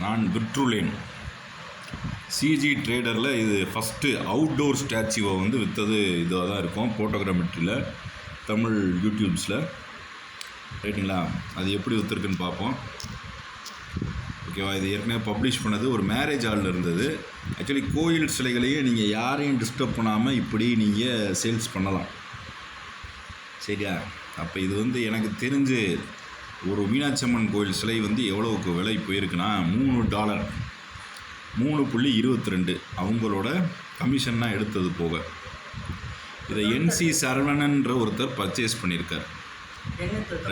நான் விற்றுள்ளேன். சிஜி ட்ரேடரில் இது first outdoor ஸ்டாச்சுவை வந்து விற்றது இதாக தான் இருக்கும். ஃபோட்டோகிராமெட்ரியில் தமிழ் யூடியூப்ஸில் ரைட்டுங்களா. அது எப்படி விற்றுருக்குன்னு பார்ப்போம். ஓகேவா. இது ஏற்கனவே பப்ளிஷ் பண்ணது ஒரு மேரேஜ் ஹாலில் இருந்தது. ஆக்சுவலி கோயில் சிலைகளையும் நீங்கள் யாரையும் டிஸ்டர்ப் பண்ணாமல் இப்படி நீங்கள் சேல்ஸ் பண்ணலாம். சரியா. அப்போ இது வந்து எனக்கு தெரிஞ்சு ஒரு மீனாட்சி அம்மன் கோயில் சிலை வந்து எவ்வளோவுக்கு விலை போயிருக்குன்னா $3, 3.22 அவங்களோட கமிஷன்னாக எடுத்தது போக. இதை என்சி சரவணன்ற ஒருத்தர் பர்ச்சேஸ் பண்ணியிருக்கார்.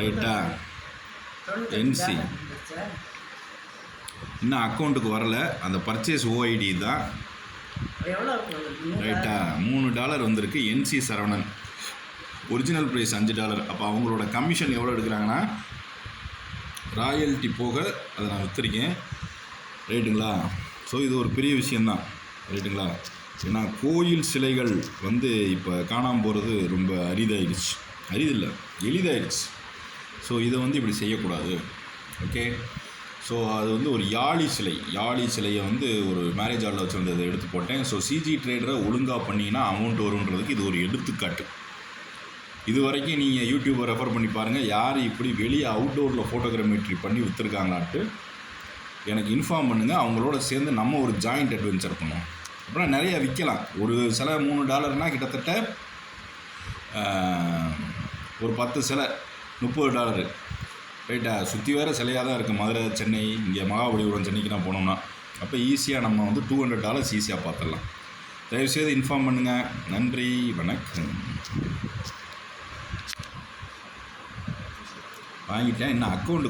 ரைட்டா. என்சி இன்னும் அக்கௌண்ட்டுக்கு வரலை. அந்த பர்ச்சேஸ் ஓஐடி தான். ரைட்டா. $3 வந்திருக்கு. என்சி சரவணன். Original price $5. அப்போ அவங்களோட கமிஷன் எவ்வளோ எடுக்கிறாங்கன்னா ராயல்ட்டி போக அதை நான் விற்றுருக்கேன். ரைட்டுங்களா. ஸோ இது ஒரு பெரிய விஷயந்தான். ரைட்டுங்களா. ஏன்னா கோயில் சிலைகள் வந்து இப்போ காணாமல் போகிறது ரொம்ப அரிதாயிடுச்சு. அரிதில்லை, எளிதாயிடுச்சு. ஸோ இதை வந்து இப்படி செய்யக்கூடாது. ஓகே. ஸோ அது வந்து ஒரு யாழி சிலையை வந்து ஒரு மேரேஜ் ஹாலில் வச்சுருந்ததை எடுத்து போட்டேன். ஸோ சிஜி ட்ரேடரை ஒழுங்காக பண்ணிங்கன்னா அமௌண்ட் வருன்றதுக்கு இது ஒரு எடுத்துக்காட்டு. இது வரைக்கும் நீங்கள் யூடியூப்பை ரெஃபர் பண்ணி பாருங்கள். யார் இப்படி வெளியே அவுட்டோரில் ஃபோட்டோகிராமெட்ரி பண்ணி விற்றுருக்காங்களான்ட்டு எனக்கு இன்ஃபார்ம் பண்ணுங்கள். அவங்களோட சேர்ந்து நம்ம ஒரு ஜாயிண்ட் அட்வென்ச்சர் பண்ணுவோம். அப்புறம் நிறையா விற்கலாம். ஒரு சிலை $3 கிட்டத்தட்ட ஒரு 10 சிலை $30. ரைட்டா. சுற்றி வேறு சிலையாக தான் இருக்குது. மதுரை, சென்னை, இங்கே மகாபலிபுரம், சென்னைக்கு போனோம்னா அப்போ ஈஸியாக நம்ம வந்து $200 ஈஸியாக பார்த்துடலாம். தயவுசெய்து இன்ஃபார்ம் பண்ணுங்கள். நன்றி, வணக்கம். வாங்கிட்டேன். இன்னும் அக்கௌண்ட்டு